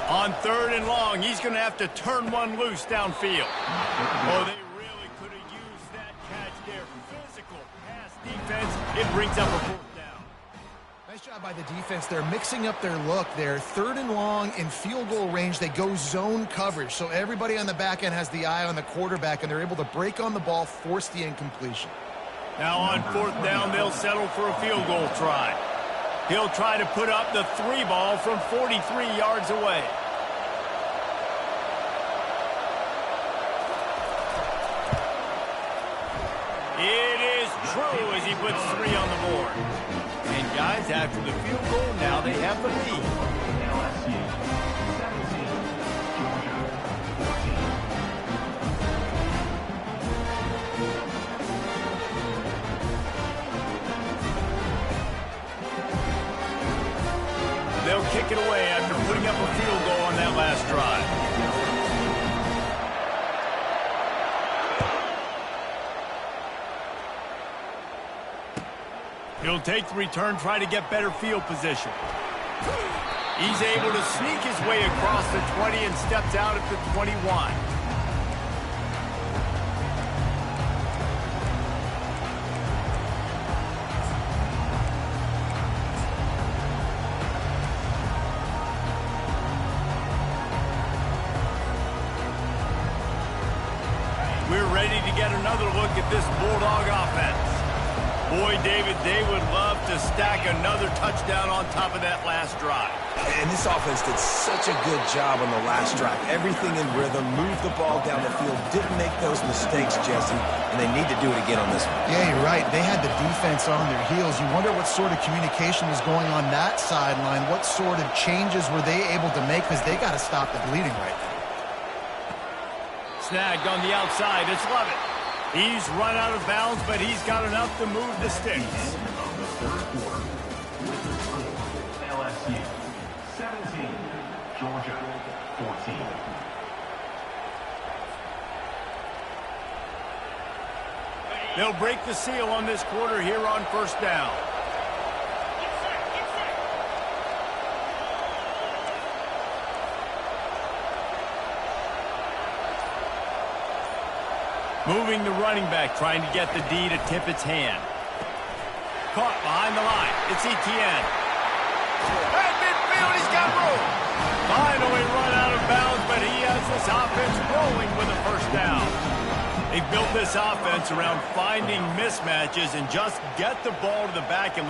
On 3rd and long, he's going to have to turn one loose downfield. Oh, they really could have used that catch there. Physical pass defense. It brings up a 4th down. Nice job by the defense. They're mixing up their look. They're 3rd and long in field goal range. They go zone coverage, so everybody on the back end has the eye on the quarterback, and they're able to break on the ball, force the incompletion. Now on 4th down, they'll settle for a field goal try. He'll try to put up the 3 ball from 43 yards away. It is true as he puts 3 on the board. And guys, after the field goal, now they have the lead. LSU, 17, Georgia, 14. They'll kick it away after putting up a field goal on that last drive. He'll take the return, try to get better field position. He's able to sneak his way across the 20 and steps out at the 21. We're ready to get another look at this Bulldog offense. Boy, David, they would love to stack another touchdown on top of that last drive. And this offense did such a good job on the last drive. Everything in rhythm, moved the ball down the field, didn't make those mistakes, Jesse, and they need to do it again on this one. Yeah, you're right. They had the defense on their heels. You wonder what sort of communication was going on that sideline. What sort of changes were they able to make, because they got to stop the bleeding right now. Snagged on the outside. It's Lovett. He's run out of bounds, but he's got enough to move the sticks. Of the 3rd quarter, with the score, LSU, 17, Georgia, 14. They'll break the seal on this quarter here on 1st down. Moving the running back, trying to get the D to tip its hand. Caught behind the line. It's Etienne. At midfield, he's got room. Finally run out of bounds, but he has this offense rolling with a 1st down. They built this offense around finding mismatches and just get the ball to the back and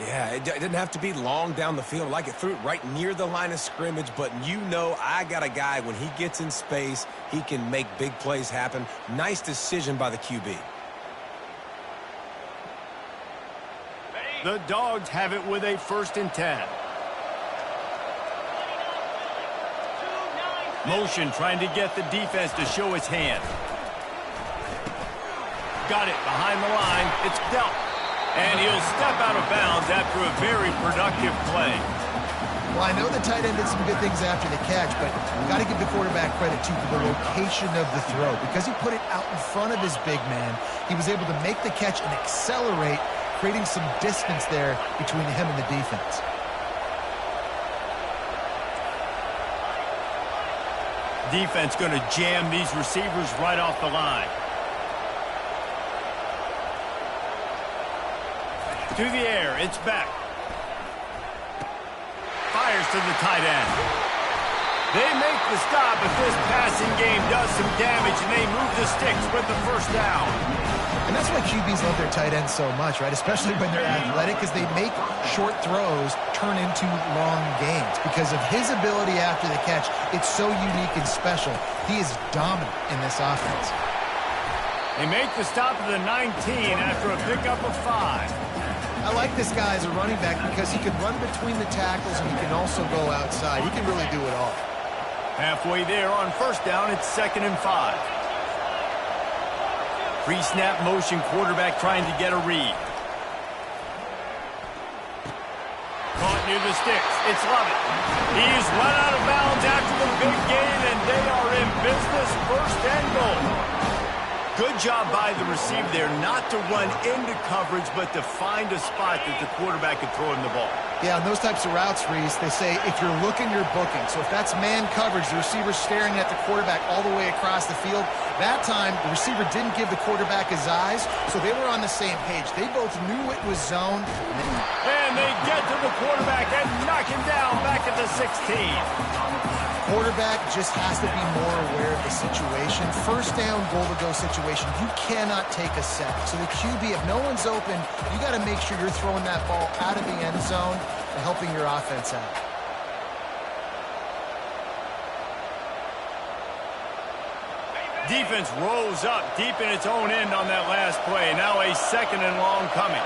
Yeah, it didn't have to be long down the field. Like it threw it right near the line of scrimmage, but you know I got a guy, when he gets in space, he can make big plays happen. Nice decision by the QB. The Dogs have it with a 1st and 10. Motion trying to get the defense to show its hand. Got it behind the line. It's dealt. And he'll step out of bounds after a very productive play. Well, I know the tight end did some good things after the catch, but got to give the quarterback credit, too, for the location of the throw. Because he put it out in front of his big man, he was able to make the catch and accelerate, creating some distance there between him and the defense. Defense going to jam these receivers right off the line. To the air, it's back. Fires to the tight end. They make the stop, but this passing game does some damage, and they move the sticks with the 1st down. And that's why QBs love their tight ends so much, right? Especially when they're athletic, because they make short throws turn into long gains. Because of his ability after the catch, it's so unique and special. He is dominant in this offense. They make the stop at the 19 after a pickup of 5. I like this guy as a running back because he can run between the tackles and he can also go outside. He can really do it all. Halfway there on 1st down, it's 2nd and 5. Pre-snap motion, quarterback trying to get a read. Caught near the sticks. It's Lovett. He's run out of bounds after the big gain, and they are in business. 1st and goal. Good job by the receiver there not to run into coverage, but to find a spot that the quarterback could throw him the ball. Yeah, on those types of routes, Reese, they say if you're looking, you're booking. So if that's man coverage, the receiver's staring at the quarterback all the way across the field. That time, the receiver didn't give the quarterback his eyes, so they were on the same page. They both knew it was zone. And they get to the quarterback and knock him down back at the 16. Quarterback just has to be more aware of the situation. 1st down, goal-to-go situation. You cannot take a sack. So the QB, if no one's open, you got to make sure you're throwing that ball out of the end zone and helping your offense out. Defense rolls up deep in its own end on that last play. Now a 2nd and long coming.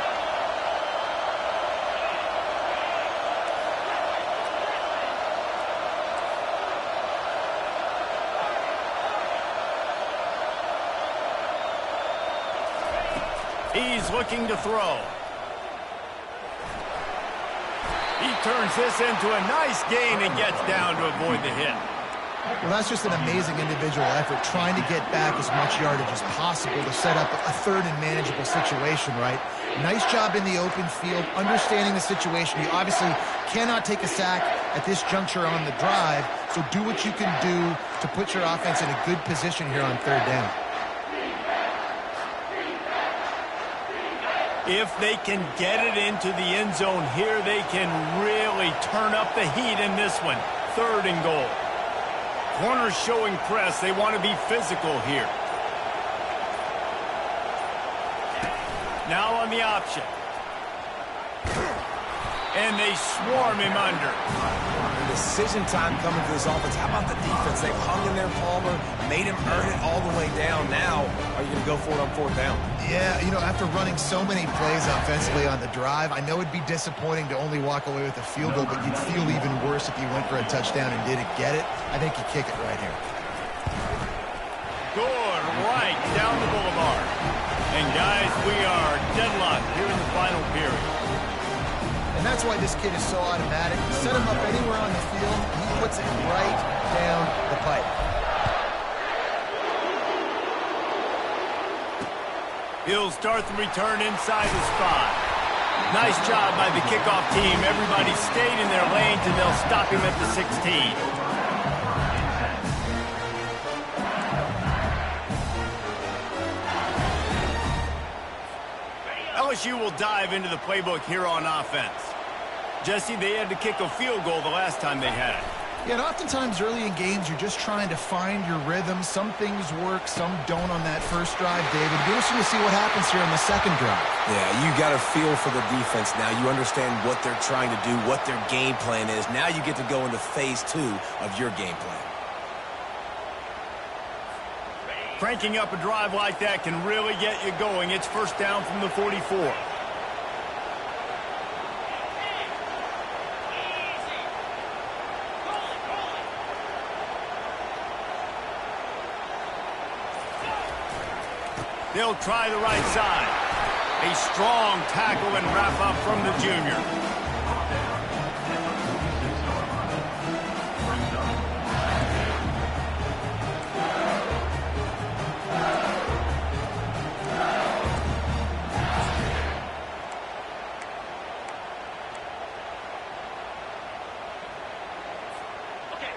He's looking to throw. He turns this into a nice gain and gets down to avoid the hit. Well, that's just an amazing individual effort, trying to get back as much yardage as possible to set up a 3rd and manageable situation, right? Nice job in the open field, understanding the situation. You obviously cannot take a sack at this juncture on the drive, so do what you can do to put your offense in a good position here on 3rd down. If they can get it into the end zone here, they can really turn up the heat in this one. 3rd and goal. Corners showing press. They want to be physical here. Now on the option. And they swarm him under. Decision time coming for this offense. How about the defense? They've hung in there, Palmer, made him earn it all the way down. Now, are you going to go for it on 4th down? Yeah, you know, after running so many plays offensively on the drive, I know it'd be disappointing to only walk away with a field goal, but you'd feel even worse if you went for a touchdown and didn't get it. I think you kick it right here. Good, right down the boulevard. And guys, we are deadlocked here in the final period. And that's why this kid is so automatic. Set him up anywhere on the field, he puts it right down the pipe. He'll start the return inside the spot. Nice job by the kickoff team. Everybody stayed in their lanes, and they'll stop him at the 16. LSU will dive into the playbook here on offense. Jesse, they had to kick a field goal the last time they had it. Yeah, and oftentimes early in games, you're just trying to find your rhythm. Some things work, some don't on that first drive, David. It'll be interesting to see what happens here on the second drive. Yeah, you got a feel for the defense now. You understand what they're trying to do, what their game plan is. Now you get to go into phase 2 of your game plan. Cranking up a drive like that can really get you going. It's first down from the 44. They'll try the right side. A strong tackle and wrap up from the junior.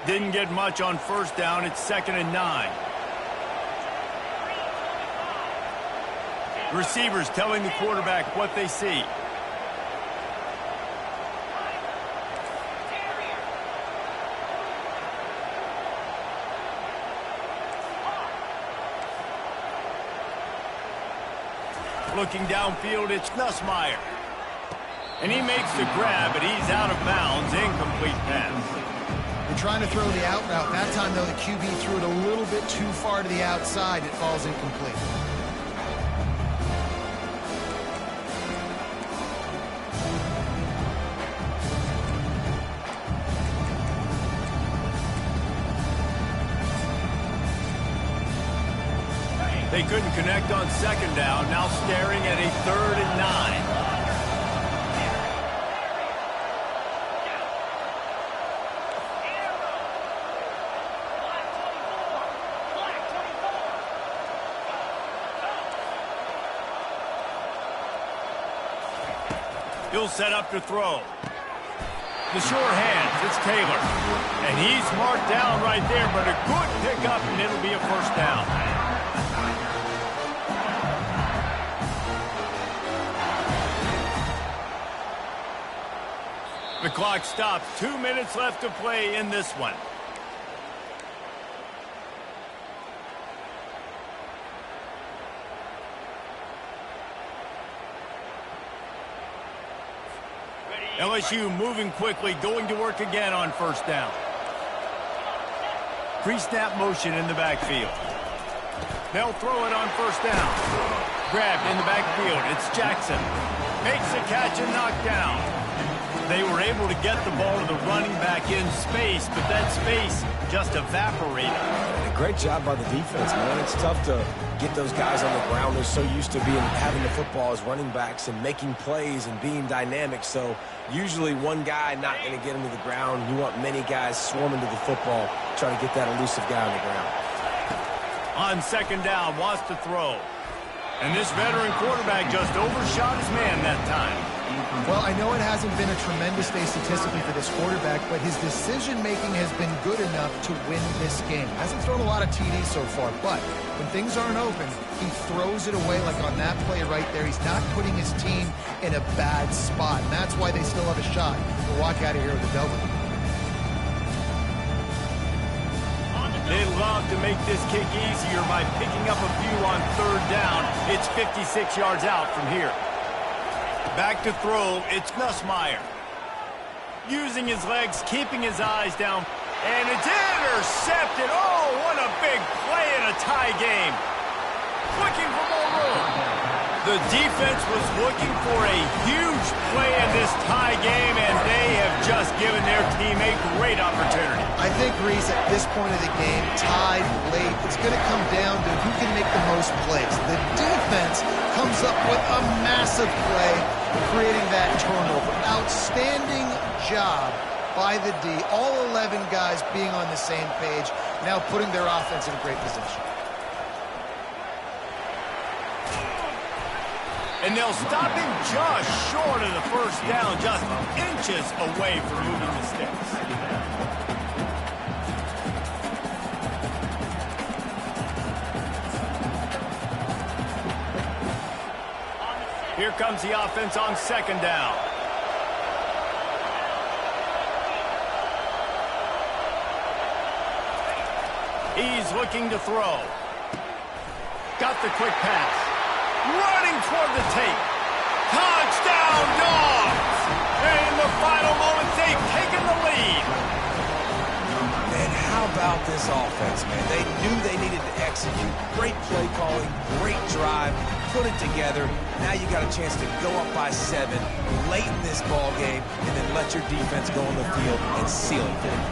Didn't get much on first down. It's 2nd and 9. Receivers telling the quarterback what they see. Looking downfield, it's Nussmeier. And he makes the grab, but he's out of bounds. Incomplete pass. They're trying to throw the out route. That time, though, the QB threw it a little bit too far to the outside. It falls incomplete. They couldn't connect on second down. Now staring at a 3rd and 9. He'll set up to throw. The sure hands, it's Taylor. And he's marked down right there, but a good pickup, and it'll be a first down. The clock stops. 2 minutes left to play in this one. LSU moving quickly, going to work again on first down. Pre-snap motion in the backfield. They'll throw it on first down. Grabbed in the backfield. It's Jackson. Makes a catch and knocked down. They were able to get the ball to the running back in space, but that space just evaporated. And a great job by the defense, man. It's tough to get those guys on the ground. They're so used to having the football as running backs and making plays and being dynamic. So usually one guy not going to get him to the ground. You want many guys swarming to the football, trying to get that elusive guy on the ground. On second down, wants to throw. And this veteran quarterback just overshot his man that time. Well, I know it hasn't been a tremendous day statistically for this quarterback, but his decision-making has been good enough to win this game. Hasn't thrown a lot of TDs so far, but when things aren't open, he throws it away like on that play right there. He's not putting his team in a bad spot, and that's why they still have a shot to walk out of here with a W. They love to make this kick easier by picking up a few on third down. It's 56 yards out from here. Back to throw, it's Nussmeier. Using his legs, keeping his eyes down, and it's intercepted. Oh, what a big play in a tie game. Looking for more room. The defense was looking for a huge play in this tie game, and they have just given their team a great opportunity. I think, Reese, at this point of the game, tied late, it's going to come down to who can make the most plays. The defense comes up with a massive play, creating that turnover. Outstanding job by the D. All 11 guys being on the same page, now putting their offense in a great position. And they'll stop him just short of the first down, just inches away from moving the sticks. Here comes the offense on second down. He's looking to throw. Got the quick pass. Running toward the tape. Touchdown, Dogs! And in the final moments, they've taken the lead. And how about this offense, man? They knew they needed to execute. Great play calling, great drive, put it together. Now you got a chance to go up by 7 late in this ball game and then let your defense go on the field and seal it for you.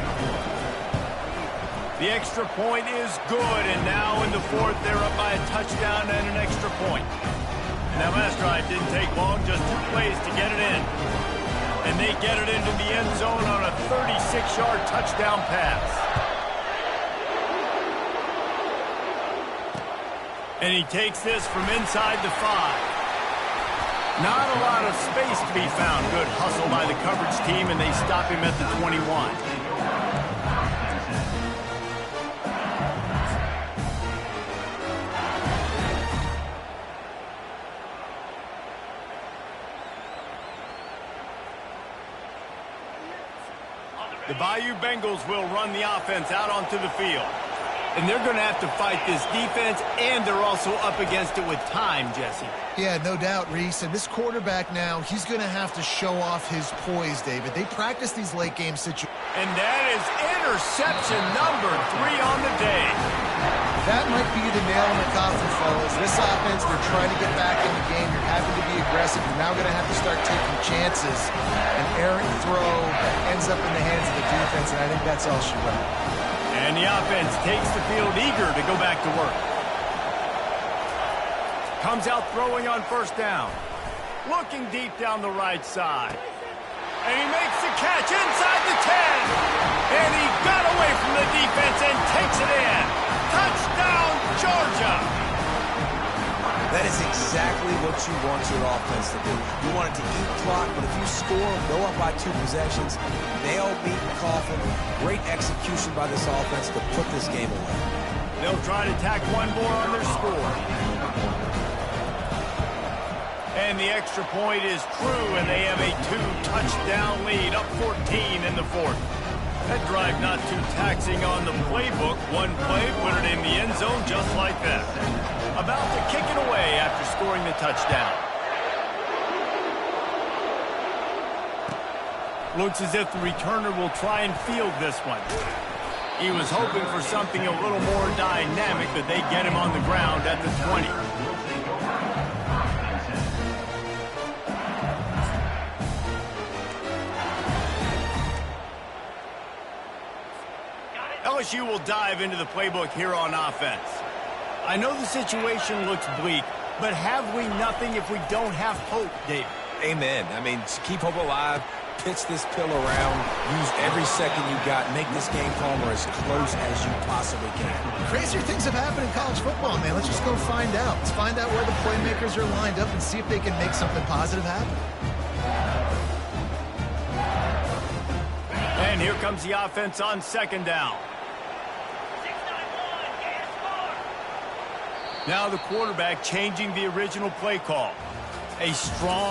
The extra point is good, and now in the fourth, they're up by a touchdown and an extra point. And that last drive didn't take long, just 2 plays to get it in. And they get it into the end zone on a 36-yard touchdown pass. And he takes this from inside the 5. Not a lot of space to be found. Good hustle by the coverage team, and they stop him at the 21. The Bayou Bengals will run the offense out onto the field. And they're going to have to fight this defense, and they're also up against it with time, Jesse. Yeah, no doubt, Reese. And this quarterback now, he's going to have to show off his poise, David. They practice these late-game situations. And that is interception number 3 on the day. That might be the nail in the coffin, fellas. This offense, they're trying to get back in the game. You're having to be aggressive. You're now going to have to start taking chances. An errant throw ends up in the hands of the defense, and I think that's all she wrote. And the offense takes the field eager to go back to work. Comes out throwing on first down. Looking deep down the right side. And he makes the catch inside the 10. And he got away from the defense and takes it in. Touchdown, Georgia. That is exactly what you want your offense to do. You want it to eat clock, but if you score, go up by 2 possessions, nail, beat, and coffin. Great execution by this offense to put this game away. They'll try to tack one more on their score. And the extra point is true, and they have a 2-touchdown lead, up 14 in the fourth. That drive not too taxing on the playbook. One play, put it in the end zone just like that. About to kick it away after scoring the touchdown. Looks as if the returner will try and field this one. He was hoping for something a little more dynamic, but they get him on the ground at the 20. LSU will dive into the playbook here on offense. I know the situation looks bleak, but have we nothing if we don't have hope, David? Amen. I mean, keep hope alive, pitch this pill around, use every second you got, make this game calmer as close as you possibly can. Crazier things have happened in college football, man. Let's just go find out. Let's find out where the playmakers are lined up and see if they can make something positive happen. And here comes the offense on second down. Now the quarterback changing the original play call. A strong